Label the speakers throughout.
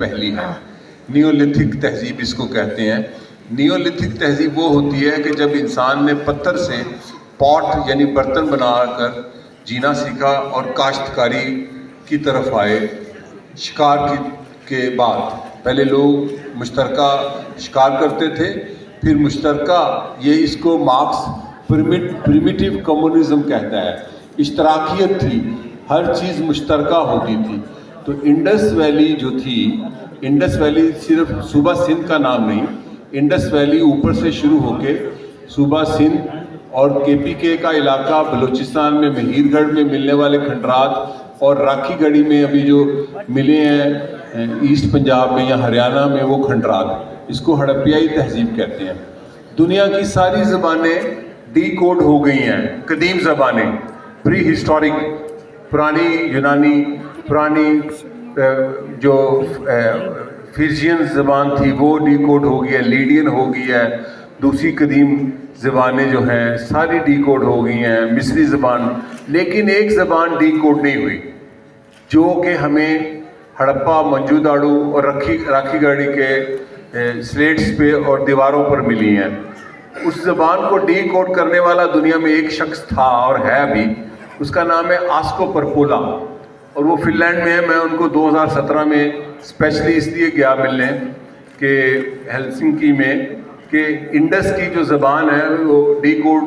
Speaker 1: پہلی ہے۔ نیولتھک تہذیب اس کو کہتے ہیں۔ نیولتھک تہذیب وہ ہوتی ہے کہ جب انسان نے پتھر سے پاٹ یعنی برتن بنا کر جینا سیکھا اور کاشتکاری کی طرف آئے شکار کے بعد۔ پہلے لوگ مشترکہ شکار کرتے تھے، پھر مشترکہ، یہ اس کو مارکس پریمیٹیو کمیونزم کہتا ہے، اشتراکیت تھی، ہر چیز مشترکہ ہوتی تھی۔ تو انڈس ویلی جو تھی، انڈس ویلی صرف صوبہ سندھ کا نام نہیں، انڈس ویلی اوپر سے شروع ہو کے صوبہ سندھ اور کے پی کے کا علاقہ، بلوچستان میں مہیر گڑھ میں ملنے والے کھنڈرات اور راکھی گڑھی میں ابھی جو ملے ہیں ایسٹ پنجاب میں یا ہریانہ میں، وہ کھنڈرات، اس کو ہڑپیائی تہذیب کہتے ہیں۔ دنیا کی ساری زبانیں ڈی کوڈ ہو گئی ہیں، قدیم زبانیں، پری ہسٹورک، پرانی یونانی، پرانی جو فرشین زبان تھی وہ ڈی کوڈ ہو گئی ہے، لیڈین ہو گئی ہے، دوسری قدیم زبانیں جو ہیں ساری ڈی کوڈ ہو گئی ہیں، مصری زبان، لیکن ایک زبان ڈی کوڈ نہیں ہوئی جو کہ ہمیں ہڑپا، منجو-داڑو اور راکھی گڑھی کے سلیٹس پہ اور دیواروں پر ملی ہیں۔ اس زبان کو ڈی کوڈ کرنے والا دنیا میں ایک شخص تھا اور ہے ابھی، اس کا نام ہے آسکو پرپولا، اور وہ فن لینڈ میں ہے۔ میں ان کو 2017 میں اسپیشلی اس لیے گیا ملنے کہ ہیلسنکی میں، کہ انڈس کی جو زبان ہے وہ ڈی کوڈ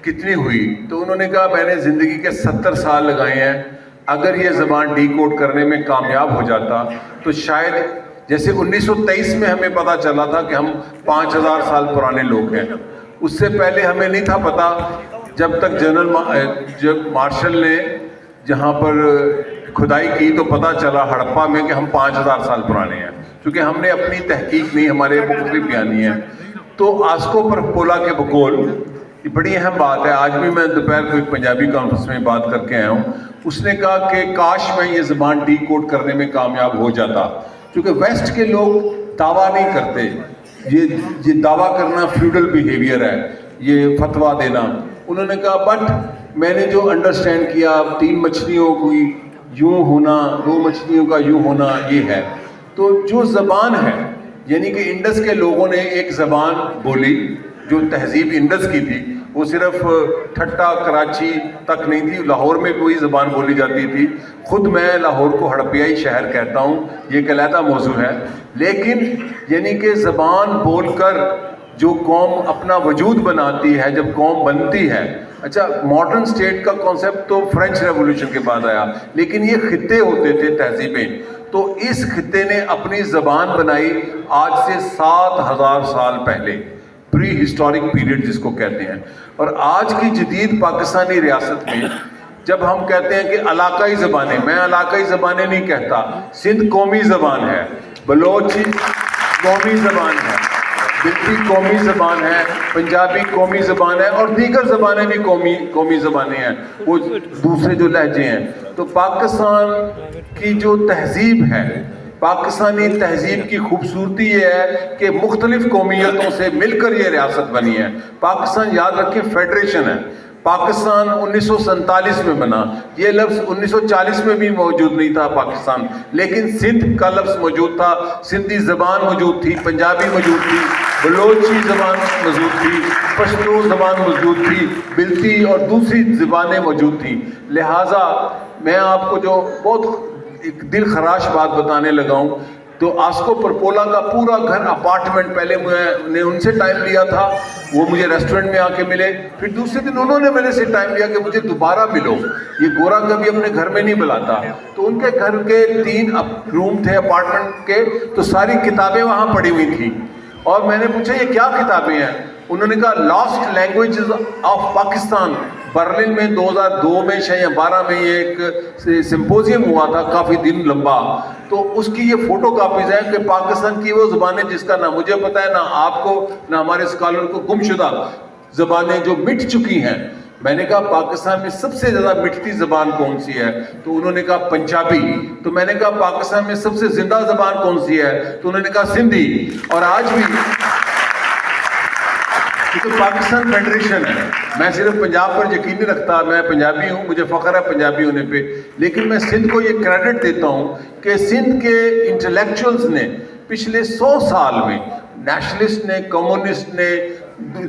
Speaker 1: کتنی ہوئی، تو انہوں نے کہا میں نے زندگی کے 70 سال لگائے ہیں، اگر یہ زبان ڈی کوڈ کرنے میں کامیاب ہو جاتا تو شاید جیسے 1923 میں ہمیں پتا چلا تھا کہ ہم 5000 سال پرانے لوگ ہیں، اس سے پہلے ہمیں نہیں تھا پتا، جب تک جب مارشل نے جہاں پر کھدائی کی تو پتا چلا ہڑپا میں کہ ہم 5000 سال پرانے ہیں، کیونکہ ہم نے اپنی تحقیق نہیں، ہمارے مختلف بیانی ہیں۔ تو آسکو پرپولا کے بقول یہ بڑی اہم بات ہے، آج بھی میں دوپہر کو ایک پنجابی کانفرنس میں بات کر کے آیا ہوں، اس نے کہا کہ کاش میں یہ زبان ڈی کوڈ کرنے میں کامیاب ہو جاتا، کیونکہ ویسٹ کے لوگ دعویٰ نہیں کرتے، یہ دعویٰ کرنا فیوڈل بیہیویئر ہے، یہ فتویٰ دینا۔ انہوں نے کہا بٹ میں نے جو انڈرسٹینڈ کیا، 3 مچھلیوں کو یوں ہونا، 2 مچھلیوں کا یوں ہونا، یہ ہے۔ تو جو زبان ہے، یعنی کہ انڈس کے لوگوں نے ایک زبان بولی جو تہذیب انڈس کی تھی، وہ صرف ٹھٹا کراچی تک نہیں تھی، لاہور میں کوئی زبان بولی جاتی تھی۔ خود میں لاہور کو ہڑپیائی شہر کہتا ہوں، یہ ایک علیحدہ موضوع ہے، لیکن یعنی کہ زبان بول کر جو قوم اپنا وجود بناتی ہے، جب قوم بنتی ہے۔ اچھا، ماڈرن سٹیٹ کا کانسیپٹ تو فرینچ ریولوشن کے بعد آیا، لیکن یہ خطے ہوتے تھے، تہذیبیں، تو اس خطے نے اپنی زبان بنائی آج سے 7000 سال پہلے، پری ہسٹورک پیریڈ جس کو کہتے ہیں۔ اور آج کی جدید پاکستانی ریاست میں جب ہم کہتے ہیں کہ علاقائی زبانیں، میں علاقائی زبانیں نہیں کہتا، سندھ قومی زبان ہے، بلوچی قومی زبان ہے، بلتی قومی زبان ہے، پنجابی قومی زبان ہے، اور دیگر زبانیں بھی قومی زبانیں ہیں، وہ دوسرے جو لہجے ہیں۔ تو پاکستان کی جو تہذیب ہے، پاکستانی تہذیب کی خوبصورتی یہ ہے کہ مختلف قومیتوں سے مل کر یہ ریاست بنی ہے۔ پاکستان، یاد رکھیں، فیڈریشن ہے۔ پاکستان 1947 میں بنا، یہ لفظ 1940 میں بھی موجود نہیں تھا پاکستان، لیکن سندھ کا لفظ موجود تھا، سندھی زبان موجود تھی، پنجابی موجود تھی، بلوچی زبان موجود تھی، پشتو زبان موجود تھی، بلتی اور دوسری زبانیں موجود تھیں۔ لہٰذا میں آپ کو جو بہت ایک دل خراش بات بتانے لگا ہوں، تو آسکو پرپولا کا پورا گھر اپارٹمنٹ، پہلے میں نے ان سے ٹائم لیا تھا، وہ مجھے ریسٹورنٹ میں آ کے ملے، پھر دوسرے دن انہوں نے میرے سے ٹائم لیا کہ مجھے دوبارہ ملو، یہ گورا کبھی اپنے گھر میں نہیں بلاتا۔ تو ان کے گھر کے 3 روم تھے اپارٹمنٹ کے، تو ساری کتابیں وہاں پڑی ہوئی تھیں، اور میں نے پوچھا یہ کیا کتابیں ہیں؟ انہوں نے کہا last languages of Pakistan, Berlin میں 2002 میں یا 12 میں یہ ایک سمپوزیم ہوا تھا، کافی دن لمبا، تو اس کی یہ فوٹو کاپیز ہیں کہ پاکستان کی وہ زبانیں جس کا نہ مجھے پتا ہے، نہ آپ کو، نہ ہمارے اسکالر کو، گمشدہ زبانیں جو مٹ چکی ہیں۔ میں نے کہا پاکستان میں سب سے زیادہ مٹتی زبان کون سی ہے؟ تو انہوں نے کہا پنجابی۔ تو میں نے کہا پاکستان میں سب سے زندہ زبان کون سی ہے؟ تو انہوں نے کہا سندھی۔ اور کیونکہ پاکستان فیڈریشن ہے. میں صرف پنجاب پر یقین نہیں رکھتا, میں پنجابی ہوں, مجھے فخر ہے پنجابی ہونے پہ, لیکن میں سندھ کو یہ کریڈٹ دیتا ہوں کہ سندھ کے انٹلیکچوئلز نے پچھلے 100 سال میں, نیشنلسٹ نے, کمیونسٹ نے,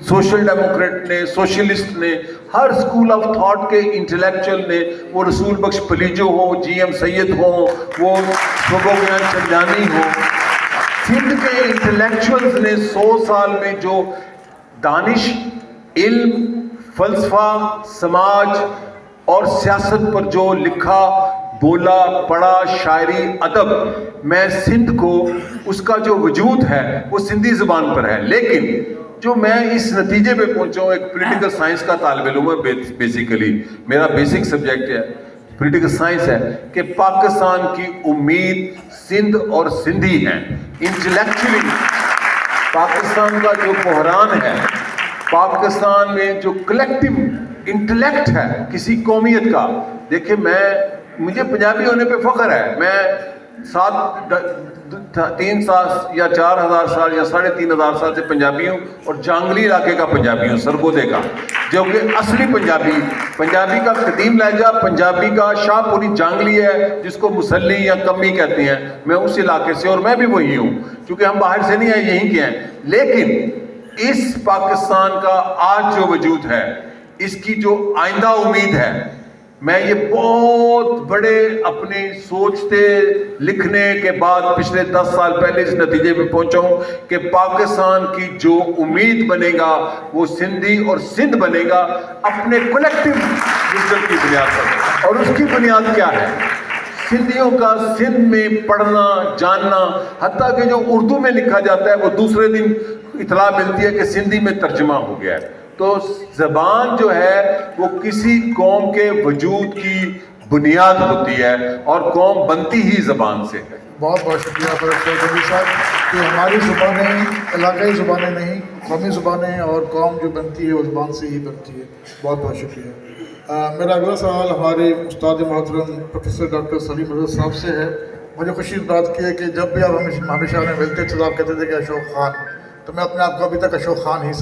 Speaker 1: سوشل ڈیموکریٹ نے, سوشلسٹ نے, ہر اسکول آف تھاٹ کے انٹلیکچوئل نے, وہ رسول بخش پلیجو ہو, جی ایم سید ہوں, وہ سبوگیان چندانی ہو, سندھ کے انٹلیکچوئلز نے 100 سال میں جو دانش, علم, فلسفہ, سماج اور سیاست پر جو لکھا, بولا, پڑھا, شاعری, ادب, میں سندھ کو اس کا جو وجود ہے وہ سندھی زبان پر ہے. لیکن جو میں اس نتیجے پہ پہنچا ہوں, ایک پولیٹیکل سائنس کا طالب علم ہے بیسیکلی, میرا بیسک سبجیکٹ ہے پولیٹیکل سائنس ہے, کہ پاکستان کی امید سندھ اور سندھی ہیں. انٹلیکچولی پاکستان کا جو بحران ہے, پاکستان میں جو کلیکٹیو انٹلیکٹ ہے کسی قومیت کا, دیکھیں مجھے پنجابی ہونے پہ فخر ہے. میں 3 سال یا 4000 سال یا 3500 سال سے پنجابی ہوں, اور جانگلی علاقے کا پنجابی ہوں, سرگودے کا, جو کہ اصلی پنجابی کا قدیم لہجہ پنجابی کا شاہ پوری جانگلی ہے, جس کو مسلی یا کمی کہتے ہیں. میں اس علاقے سے, اور میں بھی وہی ہوں, کیونکہ ہم باہر سے نہیں ہیں, یہیں کے ہیں. لیکن اس پاکستان کا آج جو وجود ہے, اس کی جو آئندہ امید ہے, میں یہ بہت بڑے اپنی سوچتے لکھنے کے بعد پچھلے 10 سال پہلے اس نتیجے پہ پہنچا ہوں کہ پاکستان کی جو امید بنے گا وہ سندھی اور سندھ بنے گا اپنے کولیکٹیو وژن کی بنیاد پر. اور اس کی بنیاد کیا ہے؟ سندھیوں کا سندھ میں پڑھنا, جاننا, حتیٰ کہ جو اردو میں لکھا جاتا ہے وہ دوسرے دن اطلاع ملتی ہے کہ سندھی میں ترجمہ ہو گیا ہے. تو زبان جو ہے وہ کسی قوم کے وجود کی بنیاد ہوتی ہے, اور قوم بنتی ہی زبان سے ہے.
Speaker 2: بہت بہت شکریہ پروفیسر کبیر صاحب کہ ہماری زبانیں علاقائی زبانیں نہیں, قومی زبانیں, اور قوم جو بنتی ہے وہ زبان سے ہی بنتی ہے. بہت بہت شکریہ. میرا اگلا سوال ہمارے استاد محترم پروفیسر ڈاکٹر سلیم رضا صاحب سے ہے. مجھے خوشی اس بات کی ہے کہ جب بھی آپ ہمیشہ ہمیں ملتے تھے تو آپ کہتے تھے کہ اشوق خان, تو میں اپنے آپ کو ابھی تک اشوق خان ہی